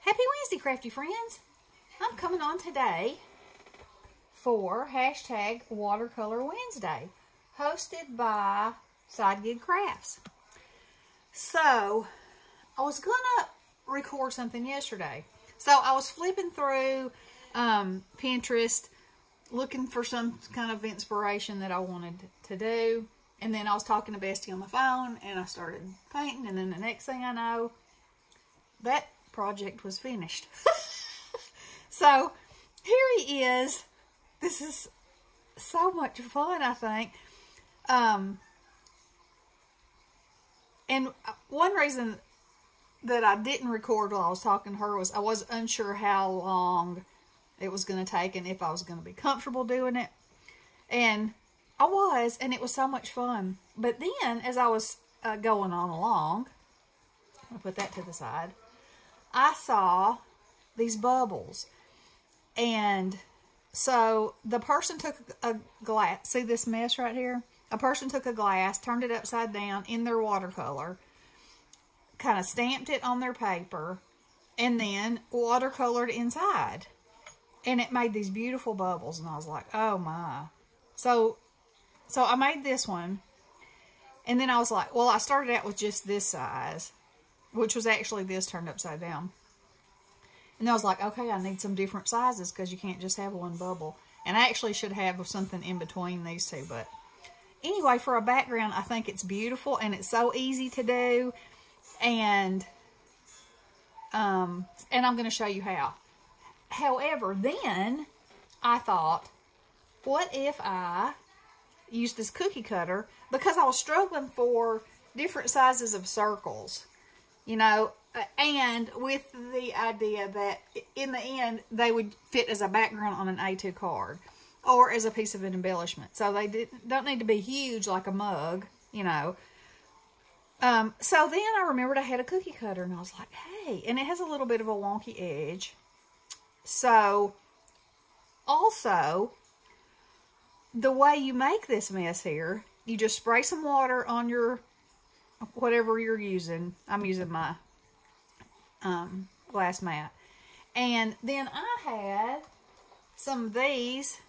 Happy Wednesday, crafty friends. I'm coming on today for hashtag Watercolor Wednesday, hosted by Side Gig Crafts. So, I was going to record something yesterday. So, I was flipping through Pinterest, looking for some kind of inspiration that I wanted to do. And then I was talking to Bestie on the phone, and I started painting, and then the next thing I know, that project was finished. So, here he is. This is so much fun, I think. And one reason that I didn't record while I was talking to her was I was unsure how long it was going to take and if I was going to be comfortable doing it. And I was, and it was so much fun. But then, as I was going on along, I'll put that to the side, I saw these bubbles. And so the person took a glass, see this mess right here? A person took a glass, turned it upside down in their watercolor, kind of stamped it on their paper, and then watercolored inside. And it made these beautiful bubbles, and I was like, oh my. So I made this one, and then I was like, well, I started out with just this size, which was actually this turned upside down. And I was like, okay, I need some different sizes because you can't just have one bubble. And I actually should have something in between these two. But anyway, for a background, I think it's beautiful and it's so easy to do. And I'm going to show you how. However, then I thought, what if I used this cookie cutter? Because I was struggling for different sizes of circles, you know, and with the idea that in the end they would fit as a background on an A2 card or as a piece of an embellishment. So they don't need to be huge like a mug, you know. So then I remembered I had a cookie cutter, and I was like, hey, and it has a little bit of a wonky edge. So also, the way you make this mess here, you just spray some water on your whatever you're using. I'm using my glass mat. And then I had some of these.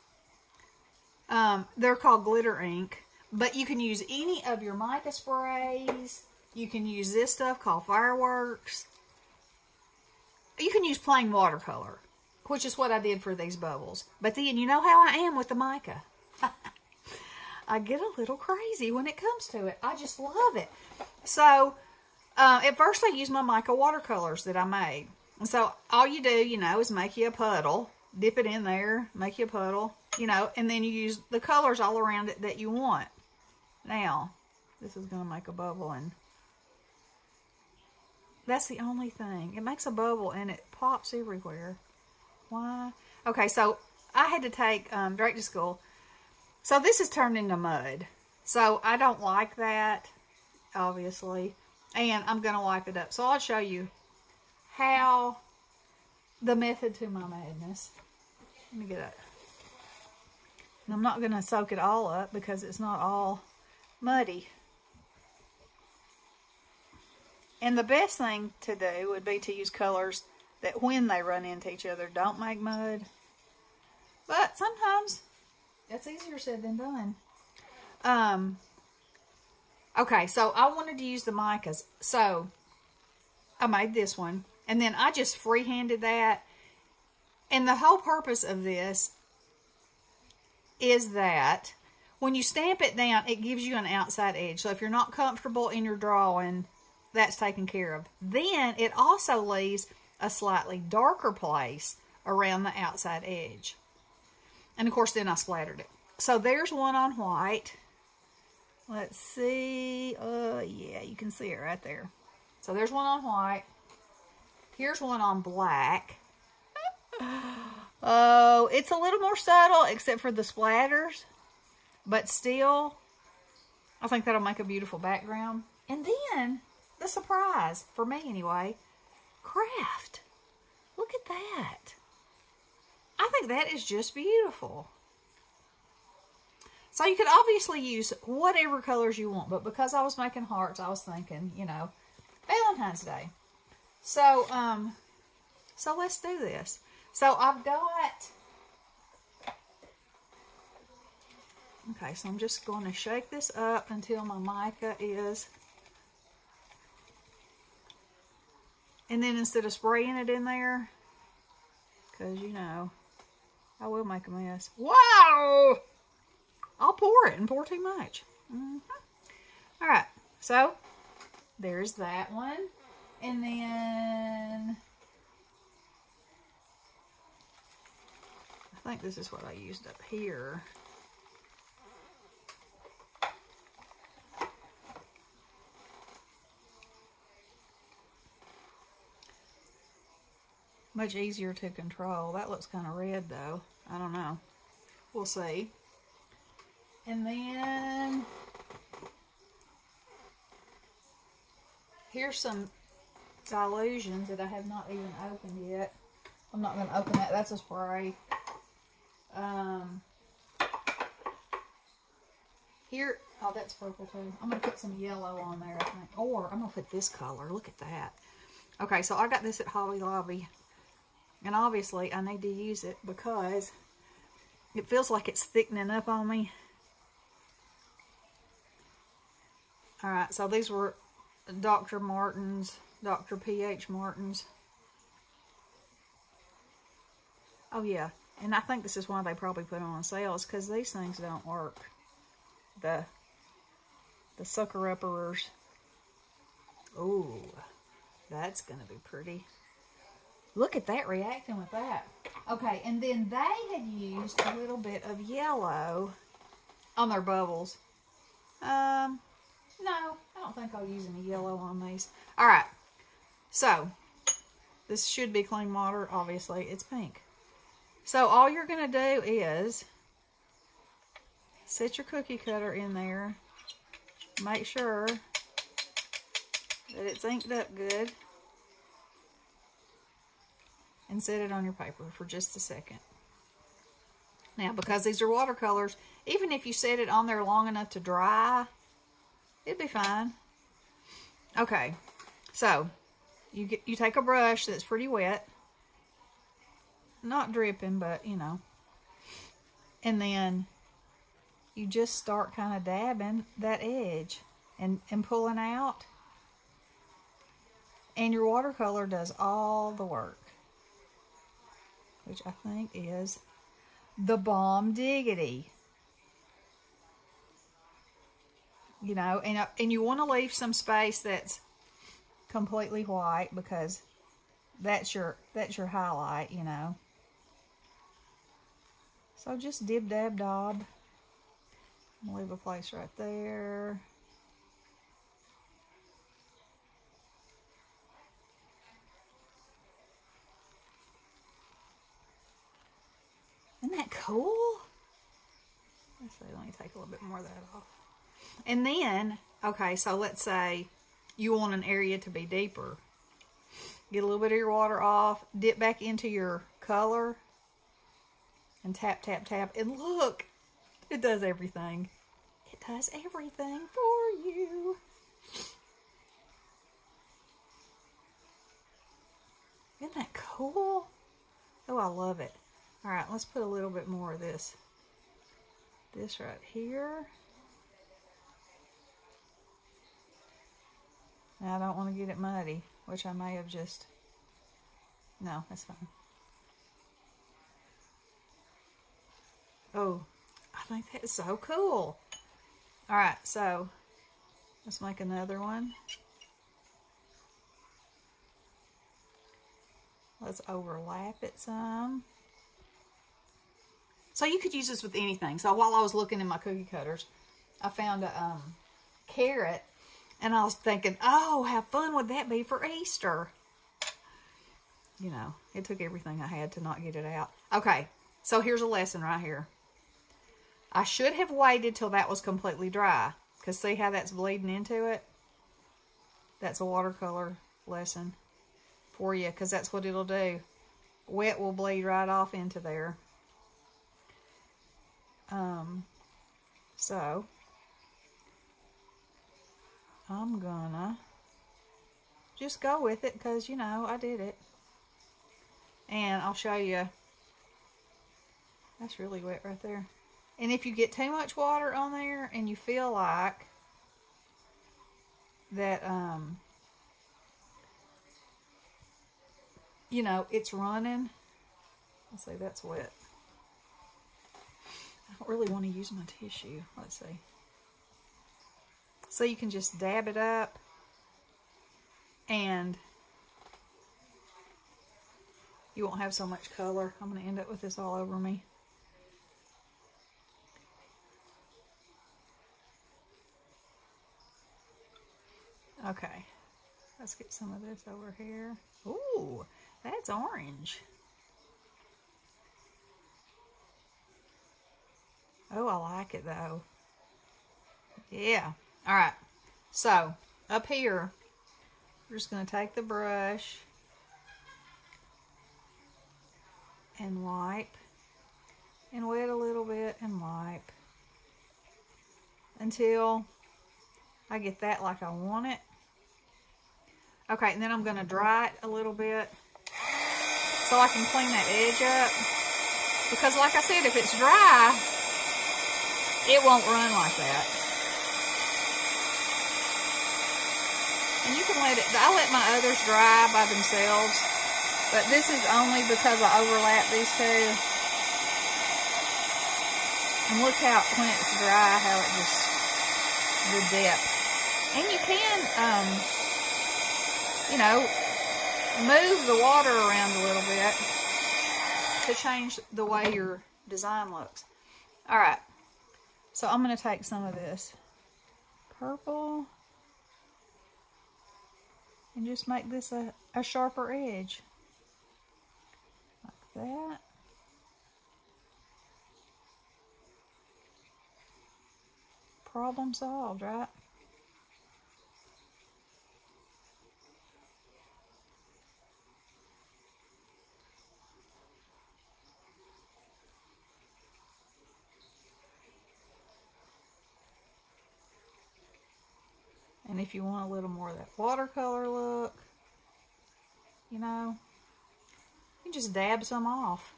They're called glitter ink. But you can use any of your mica sprays. You can use this stuff called fireworks. You can use plain watercolor, which is what I did for these bubbles. But then you know how I am with the mica. I get a little crazy when it comes to it. I just love it. So, at first I used my mica watercolors that I made. And so, all you do, you know, is make you a puddle. Dip it in there, make you a puddle, you know, and then you use the colors all around it that you want. Now, this is going to make a bubble, and that's the only thing. It makes a bubble, and it pops everywhere. Why? Okay, so I had to take Drake to school. So this is turned into mud. So I don't like that, obviously. And I'm going to wipe it up. So I'll show you how the method to my madness. Let me get it. And I'm not going to soak it all up because it's not all muddy. And the best thing to do would be to use colors that when they run into each other don't make mud. But sometimes it's easier said than done. Okay, so I wanted to use the micas. So I made this one. And then I just freehanded that. And the whole purpose of this is that when you stamp it down, it gives you an outside edge. So if you're not comfortable in your drawing, that's taken care of. Then it also leaves a slightly darker place around the outside edge. And of course, then I splattered it. So there's one on white. Let's see. Yeah, you can see it right there. So there's one on white. Here's one on black. Oh, it's a little more subtle except for the splatters. But still, I think that'll make a beautiful background. And then, the surprise, for me anyway, craft. Look at that. I think that is just beautiful. So you could obviously use whatever colors you want, but because I was making hearts, I was thinking, you know, Valentine's Day. So So let's do this. So I've got, okay, so I'm just going to shake this up until my mica is, and then instead of spraying it in there, because you know, I will make a mess. Wow! I'll pour it and pour too much. All right, so there's that one. And then I think this is what I used up here. Much easier to control. That looks kind of red though. I don't know. We'll see. And then here's some dilutions that I have not even opened yet. I'm not going to open that. That's a spray. Here, oh, that's purple too. I'm going to put some yellow on there, I think. Or I'm going to put this color. Look at that. Okay, so I got this at Hobby Lobby. And obviously, I need to use it because it feels like it's thickening up on me. Alright, so these were Dr. Martens, Dr. P.H. Martens. Oh yeah, and I think this is why they probably put them on sale, is because these things don't work. The sucker-upperers. Ooh, that's going to be pretty. Look at that reacting with that. Okay, and then they had used a little bit of yellow on their bubbles. No, I don't think I'll use any yellow on these. Alright, so this should be clean water. Obviously, it's pink. So all you're going to do is set your cookie cutter in there. Make sure that it's inked up good. And set it on your paper for just a second. Now, because these are watercolors, even if you set it on there long enough to dry, it'd be fine. Okay, so you take a brush that's pretty wet, not dripping, but you know, and then you just start kind of dabbing that edge and pulling out, and your watercolor does all the work, which I think is the bomb diggity. You know, and you want to leave some space that's completely white because that's your highlight, you know. So just dib dab dob. Leave a place right there. Isn't that cool? Let's see, let me take a little bit more of that off. And then, okay, so let's say you want an area to be deeper. Get a little bit of your water off, dip back into your color, and tap, tap, tap. And look, it does everything. It does everything for you. Isn't that cool? Oh, I love it. All right, let's put a little bit more of this. This right here. Now, I don't want to get it muddy, which I may have just... No, that's fine. Oh, I think that's so cool. All right, so let's make another one. Let's overlap it some. So you could use this with anything. So while I was looking in my cookie cutters, I found a carrot. And I was thinking, oh, how fun would that be for Easter? You know, it took everything I had to not get it out. Okay, so here's a lesson right here. I should have waited till that was completely dry. Because see how that's bleeding into it? That's a watercolor lesson for you. Because that's what it'll do. Wet will bleed right off into there. So I'm gonna just go with it because, you know, I did it. And I'll show you. That's really wet right there. And if you get too much water on there and you feel like that, you know, it's running. Let's see, that's wet. I don't really want to use my tissue. Let's see. So you can just dab it up and you won't have so much color. I'm going to end up with this all over me. Okay, let's get some of this over here. Ooh, that's orange. Oh, I like it though. Yeah. All right. So up here, we're just going to take the brush and wipe and wet a little bit and wipe until I get that like I want it. Okay, and then I'm going to dry it a little bit so I can clean that edge up. Because like I said, if it's dry, it won't run like that. And you can let it, I let my others dry by themselves, but this is only because I overlap these two. And look how, when it's dry, how it just, the depth. And you can, you know, move the water around a little bit to change the way your design looks. All right, so I'm going to take some of this purple and just make this a sharper edge. Like that. Problem solved, right? And if you want a little more of that watercolor look, you know, you just dab some off.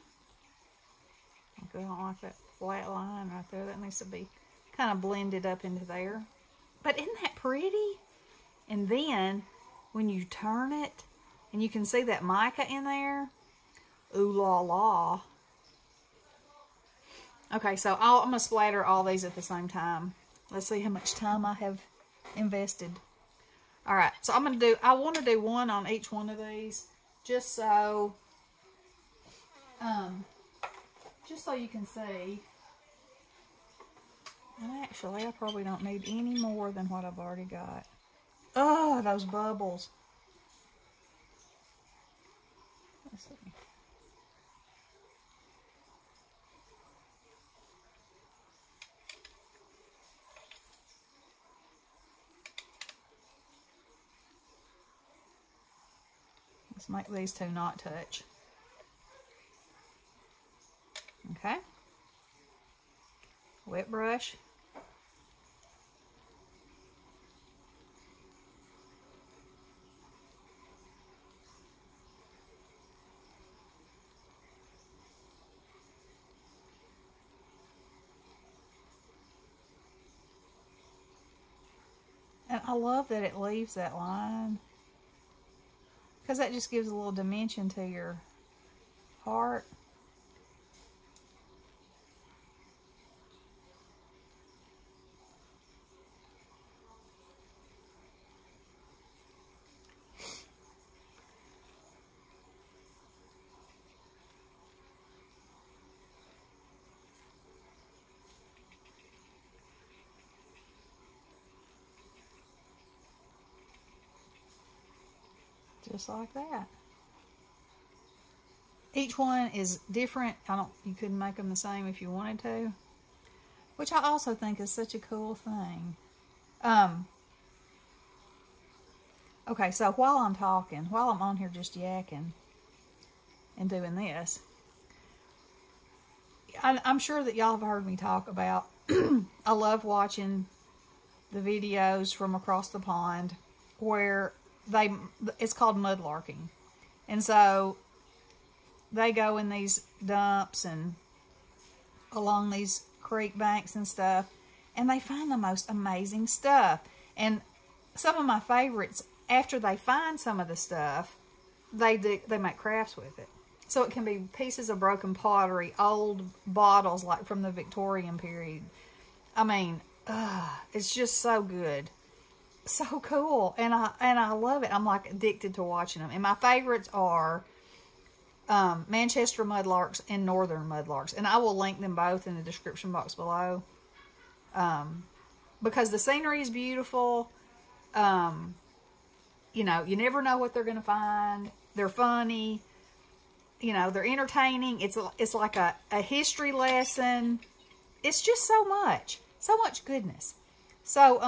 I don't like that flat line right there. That needs to be kind of blended up into there. But isn't that pretty? And then when you turn it and you can see that mica in there, ooh la la. Okay, so I'm going to splatter all these at the same time. Let's see how much time I have invested. All right, so I'm going to do, I want to do one on each one of these just so you can see. And actually, I probably don't need any more than what I've already got. Oh, those bubbles. Let's see. Let's make these two not touch. Okay. Wet brush. And I love that it leaves that line, because that just gives a little dimension to your heart. Just like that. Each one is different. You couldn't make them the same if you wanted to, which I also think is such a cool thing. Okay, so while I'm talking, while I'm on here just yakking and doing this, I'm sure that y'all have heard me talk about, I love watching the videos from across the pond where it's called mudlarking. And so they go in these dumps and along these creek banks and stuff, and they find the most amazing stuff. And some of my favorites, after they find some of the stuff, they make crafts with it. So it can be pieces of broken pottery, old bottles like from the Victorian period. I mean, it's just so good. So cool. And I love it. I'm like addicted to watching them. And my favorites are Manchester Mudlarks and Northern Mudlarks. And I will link them both in the description box below. Because the scenery is beautiful. You know, you never know what they're going to find. They're funny. You know, they're entertaining. It's like a history lesson. It's just so much goodness. So,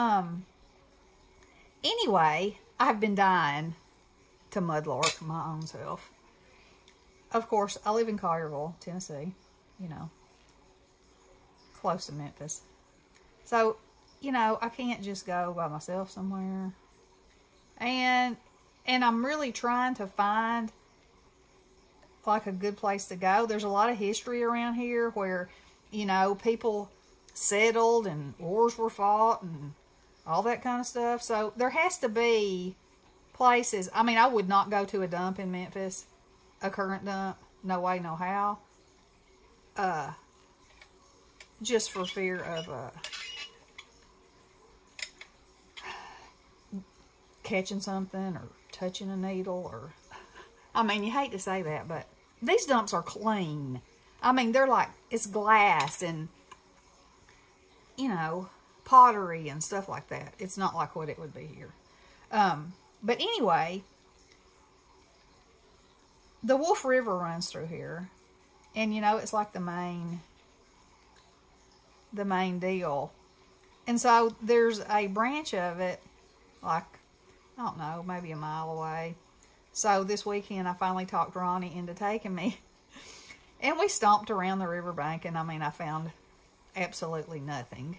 anyway, I've been dying to mudlark my own self. Of course, I live in Collierville, Tennessee, you know, close to Memphis. So, you know, I can't just go by myself somewhere. And I'm really trying to find like a good place to go. There's a lot of history around here where, you know, people settled and wars were fought and all that kind of stuff. So there has to be places. I mean, I would not go to a dump in Memphis, a current dump. No way, no how. Just for fear of catching something or touching a needle, or I mean, you hate to say that, but these dumps are clean. I mean, they're like, it's glass and, you know, pottery and stuff like that. It's not like what it would be here. But anyway, the Wolf River runs through here, and you know, it's like the main deal. And so there's a branch of it, like, I don't know, maybe a mile away. So this weekend I finally talked Ronnie into taking me. And we stomped around the riverbank, and I mean, I found absolutely nothing.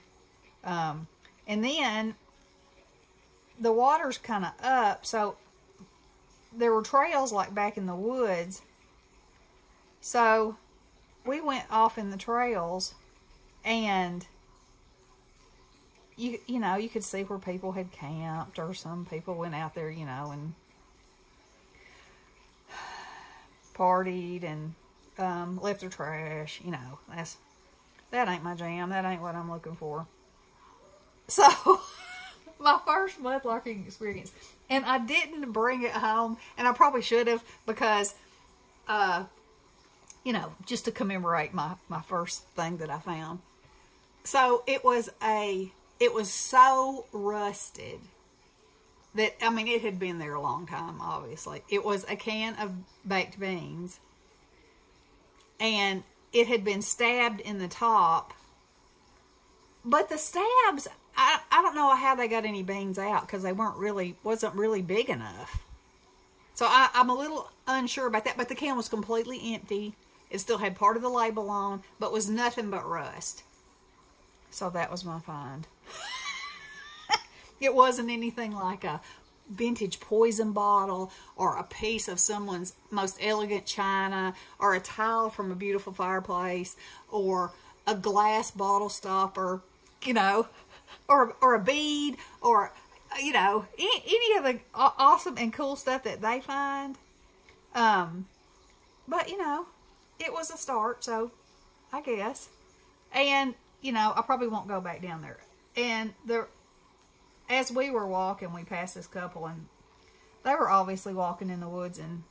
And then the water's kind of up, so there were trails like back in the woods. So we went off in the trails, and you know, you could see where people had camped, or some people went out there, you know, and partied and left their trash. You know, that ain't my jam. That ain't what I'm looking for. So my first mudlarking experience, and I didn't bring it home, and I probably should have, because you know, just to commemorate my first thing that I found. So it was so rusted that, I mean, it had been there a long time, obviously. It was a can of baked beans, and it had been stabbed in the top. But the stabs, I don't know how they got any beans out, because they wasn't really big enough. So I'm a little unsure about that, but the can was completely empty. It still had part of the label on, but was nothing but rust. So that was my find. It wasn't anything like a vintage poison bottle, or a piece of someone's most elegant china, or a tile from a beautiful fireplace, or a glass bottle stopper, you know, or a bead, or, you know, any of the awesome and cool stuff that they find. But, you know, it was a start, so I guess. And, you know, I probably won't go back down there. And as we were walking, we passed this couple, and they were obviously walking in the woods and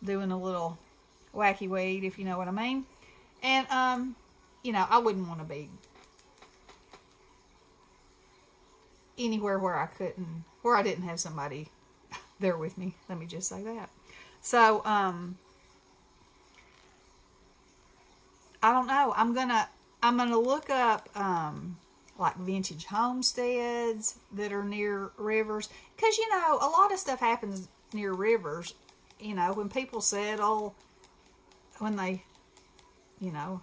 doing a little wacky weed, if you know what I mean. And, you know, I wouldn't want to be anywhere where I didn't have somebody there with me. Let me just say that. So, I don't know. I'm gonna look up, like vintage homesteads that are near rivers. Because, you know, a lot of stuff happens near rivers. You know, when people settle, when they, you know,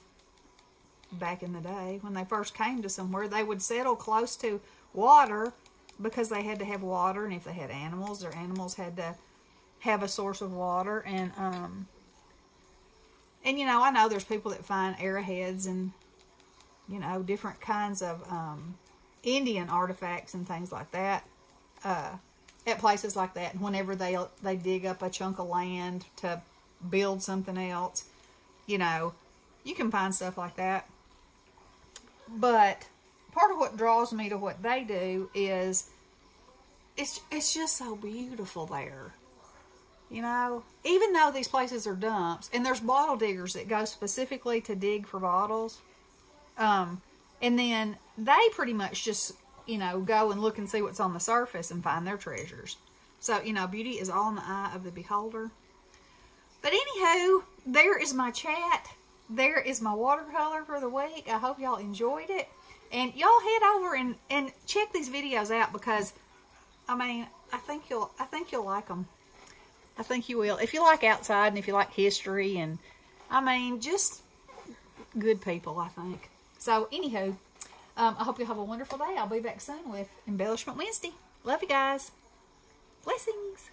back in the day, when they first came to somewhere, they would settle close to water because they had to have water. And if they had animals, their animals had to have a source of water. And, And, you know, I know there's people that find arrowheads and, you know, different kinds of Indian artifacts and things like that at places like that. Whenever they dig up a chunk of land to build something else, you know, you can find stuff like that. But part of what draws me to what they do is it's just so beautiful there. You know, even though these places are dumps, and there's bottle diggers that go specifically to dig for bottles, and then they pretty much just, you know, go and look and see what's on the surface and find their treasures. So, you know, beauty is all in the eye of the beholder. But anywho, there is my chat. There is my watercolor for the week. I hope y'all enjoyed it. And y'all head over and check these videos out, because, I mean, I think you'll like them. I think you will. If you like outside and if you like history and, I mean, just good people, I think. So, anywho, I hope you have a wonderful day. I'll be back soon with Embellishment Wednesday. Love you guys. Blessings.